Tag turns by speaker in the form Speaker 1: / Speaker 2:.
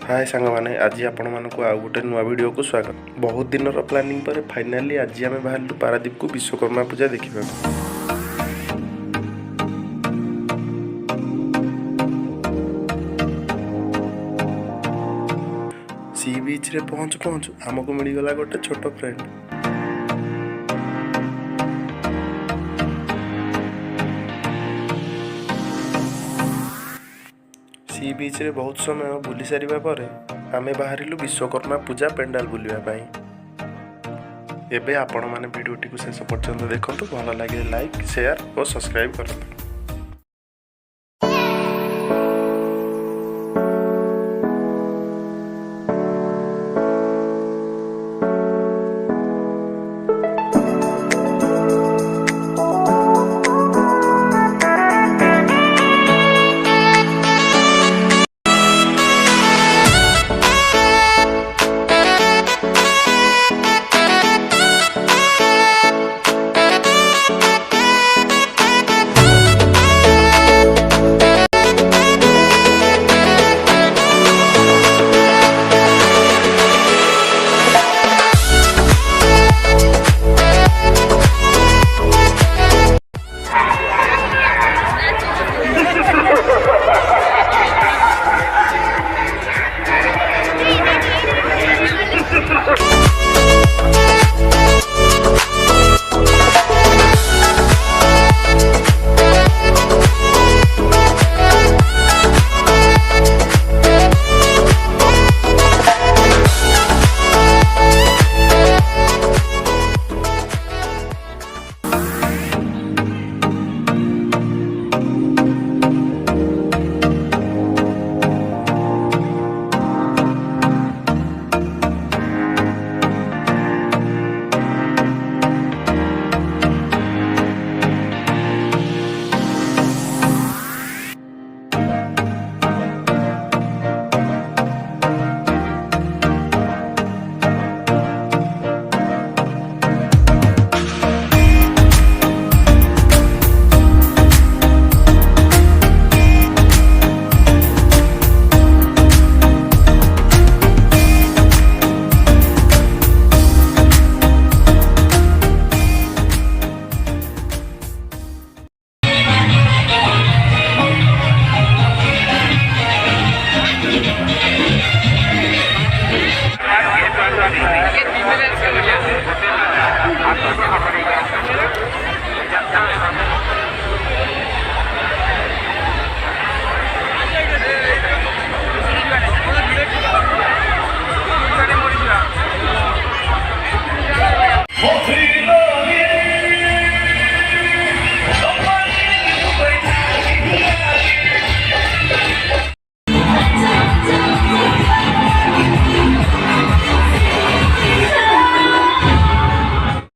Speaker 1: हाय सांग मैंने आज आपण मानक आउ गोटे नुआ वीडियो को स्वागत। बहुत दिन प्लानिंग पर फाइनाली आज आम बाहर पारादीप को विश्वकर्मा पूजा देखा। सी बीच रे पहुँचु पहुँचु आमको मिलगला गोटे छोट फ्रेंड। सी बीच रे बहुत समय बुली सारिबा परे आमे बाहरिलु विश्वकर्मा पूजा पेंडाल बुलिबा पई। एबे आपण माने वीडियोटी को शेष पर्यंत देखंतु। भल लागे लाइक शेयर और सब्सक्राइब करंतु।